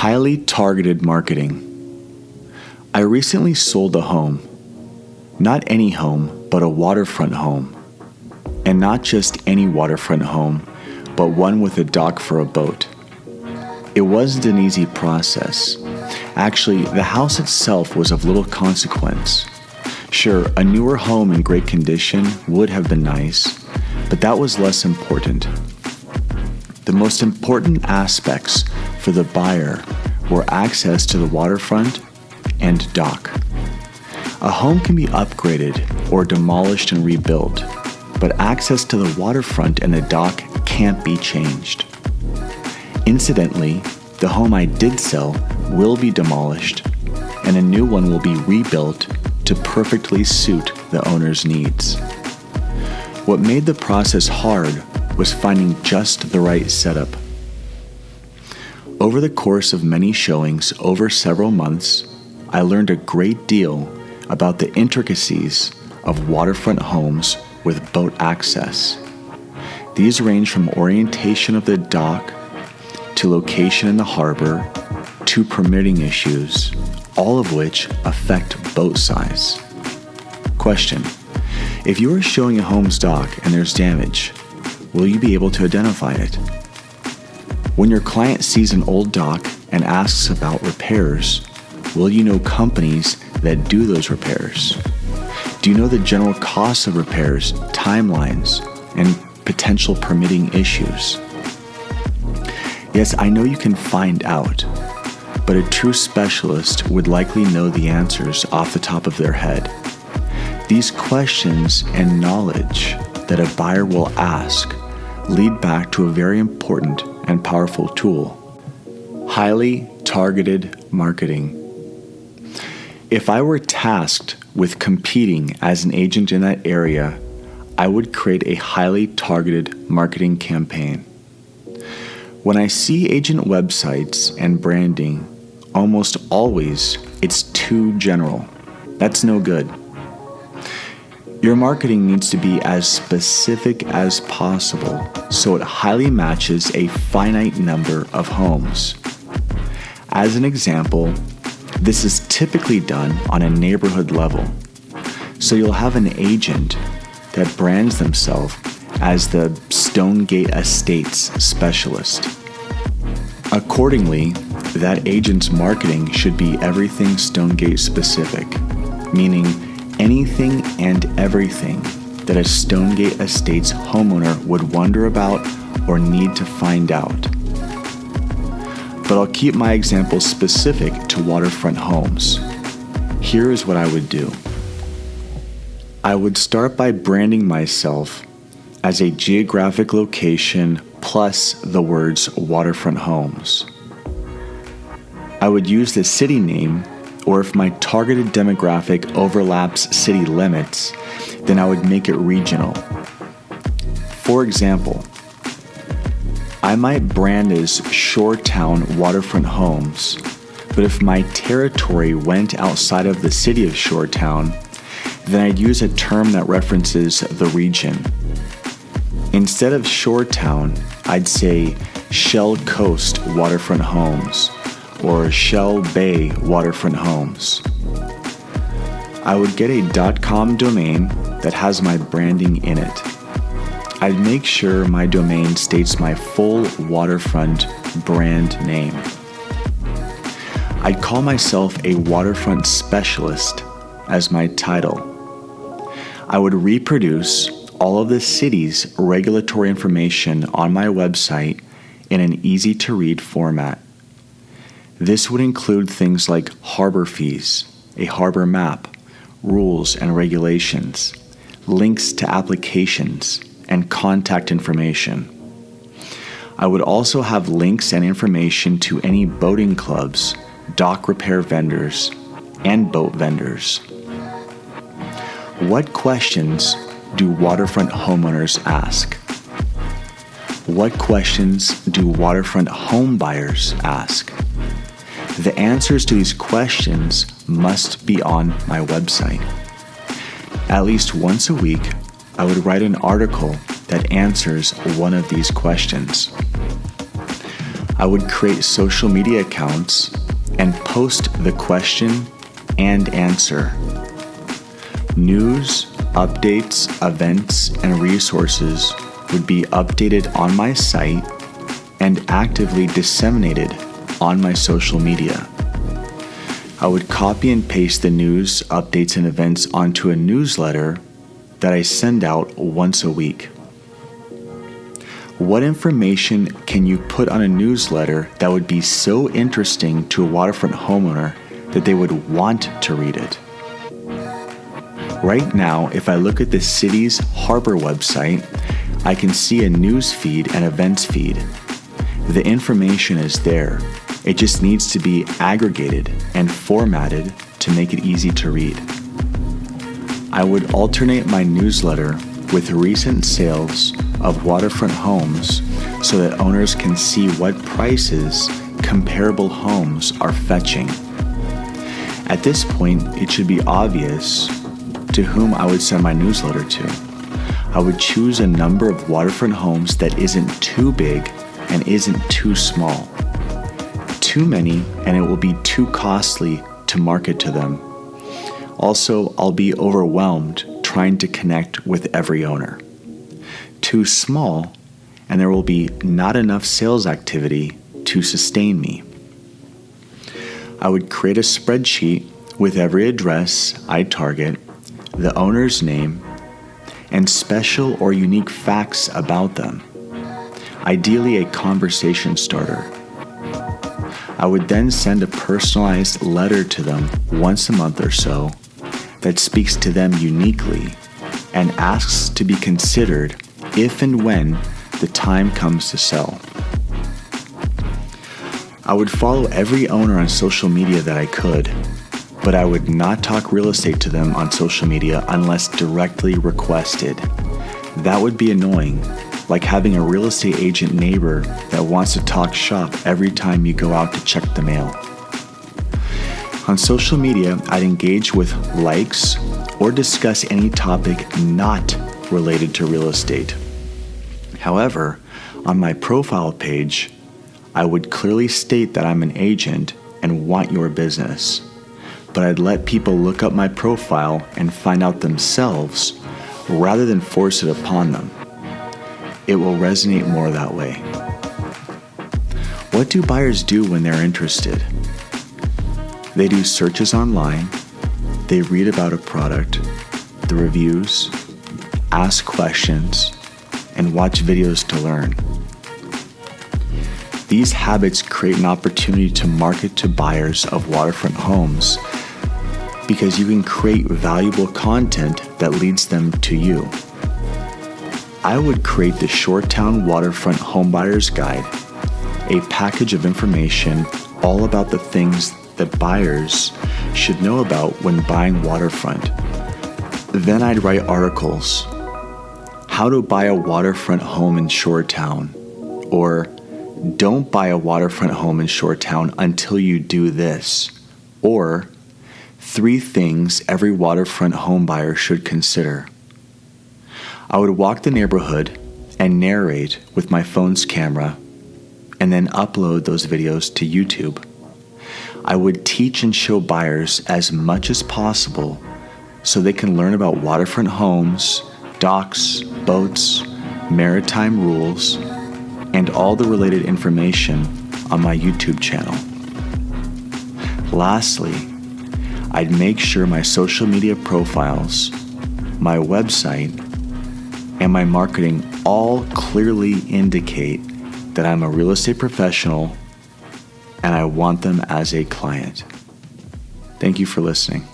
Highly targeted marketing. I recently sold a home. Not any home, but a waterfront home. And not just any waterfront home, but one with a dock for a boat. It wasn't an easy process. Actually, the house itself was of little consequence. Sure, a newer home in great condition would have been nice, but that was less important. The most important aspects for the buyer were access to the waterfront and dock. A home can be upgraded or demolished and rebuilt, but access to the waterfront and the dock can't be changed. Incidentally, the home I did sell will be demolished, and a new one will be rebuilt to perfectly suit the owner's needs. What made the process hard was finding just the right setup. Over the course of many showings over several months, I learned a great deal about the intricacies of waterfront homes with boat access. These range from orientation of the dock to location in the harbor to permitting issues, all of which affect boat size. Question: if you are showing a home's dock and there's damage, will you be able to identify it? When your client sees an old dock and asks about repairs, will you know companies that do those repairs? Do you know the general costs of repairs, timelines, and potential permitting issues? Yes, I know you can find out, but a true specialist would likely know the answers off the top of their head. These questions and knowledge that a buyer will ask lead back to a very important and powerful tool: highly targeted marketing. If I were tasked with competing as an agent in that area, I would create a highly targeted marketing campaign. When I see agent websites and branding, almost always it's too general. That's no good. Your marketing needs to be as specific as possible so it highly matches a finite number of homes. As an example, this is typically done on a neighborhood level. So you'll have an agent that brands themselves as the Stonegate Estates Specialist. Accordingly, that agent's marketing should be everything Stonegate specific, meaning anything and everything that a Stonegate Estates homeowner would wonder about or need to find out. But I'll keep my example specific to waterfront homes. Here is what I would do. I would start by branding myself as a geographic location plus the words waterfront homes. I would use the city name, or if my targeted demographic overlaps city limits, then I would make it regional. For example, I might brand as Shoretown Waterfront Homes, but if my territory went outside of the city of Shoretown, then I'd use a term that references the region. Instead of Shoretown, I'd say Shell Coast Waterfront Homes or Shell Bay Waterfront Homes. I would get a .com domain that has my branding in it. I'd make sure my domain states my full waterfront brand name. I'd call myself a Waterfront Specialist as my title. I would reproduce all of the city's regulatory information on my website in an easy-to-read format. This would include things like harbor fees, a harbor map, rules and regulations, links to applications, and contact information. I would also have links and information to any boating clubs, dock repair vendors, and boat vendors. What questions do waterfront homeowners ask? What questions do waterfront home buyers ask? The answers to these questions must be on my website. At least once a week, I would write an article that answers one of these questions. I would create social media accounts and post the question and answer. News, updates, events, and resources would be updated on my site and actively disseminated on my social media. I would copy and paste the news, updates, and events onto a newsletter that I send out once a week. What information can you put on a newsletter that would be so interesting to a waterfront homeowner that they would want to read it? Right now, if I look at the city's harbor website, I can see a news feed and events feed. The information is there. It just needs to be aggregated and formatted to make it easy to read. I would alternate my newsletter with recent sales of waterfront homes so that owners can see what prices comparable homes are fetching. At this point, it should be obvious to whom I would send my newsletter to. I would choose a number of waterfront homes that isn't too big and isn't too small. Too many, and it will be too costly to market to them. Also, I'll be overwhelmed trying to connect with every owner. Too small, and there will be not enough sales activity to sustain me. I would create a spreadsheet with every address I target, the owner's name, and special or unique facts about them. Ideally, a conversation starter. I would then send a personalized letter to them once a month or so that speaks to them uniquely and asks to be considered if and when the time comes to sell. I would follow every owner on social media that I could, but I would not talk real estate to them on social media unless directly requested. That would be annoying, like having a real estate agent neighbor that wants to talk shop every time you go out to check the mail. On social media, I'd engage with likes or discuss any topic not related to real estate. However, on my profile page, I would clearly state that I'm an agent and want your business, but I'd let people look up my profile and find out themselves rather than force it upon them. It will resonate more that way. What do buyers do when they're interested? They do searches online, they read about a product, the reviews, ask questions, and watch videos to learn. These habits create an opportunity to market to buyers of waterfront homes because you can create valuable content that leads them to you. I would create the Shoretown Waterfront Homebuyer's Guide, a package of information all about the things that buyers should know about when buying waterfront. Then I'd write articles. How to buy a waterfront home in Shoretown, or don't buy a waterfront home in Shoretown until you do this, or 3 things every waterfront home buyer should consider. I would walk the neighborhood and narrate with my phone's camera and then upload those videos to YouTube. I would teach and show buyers as much as possible so they can learn about waterfront homes, docks, boats, maritime rules, and all the related information on my YouTube channel. Lastly, I'd make sure my social media profiles, my website, and my marketing all clearly indicate that I'm a real estate professional and I want them as a client. Thank you for listening.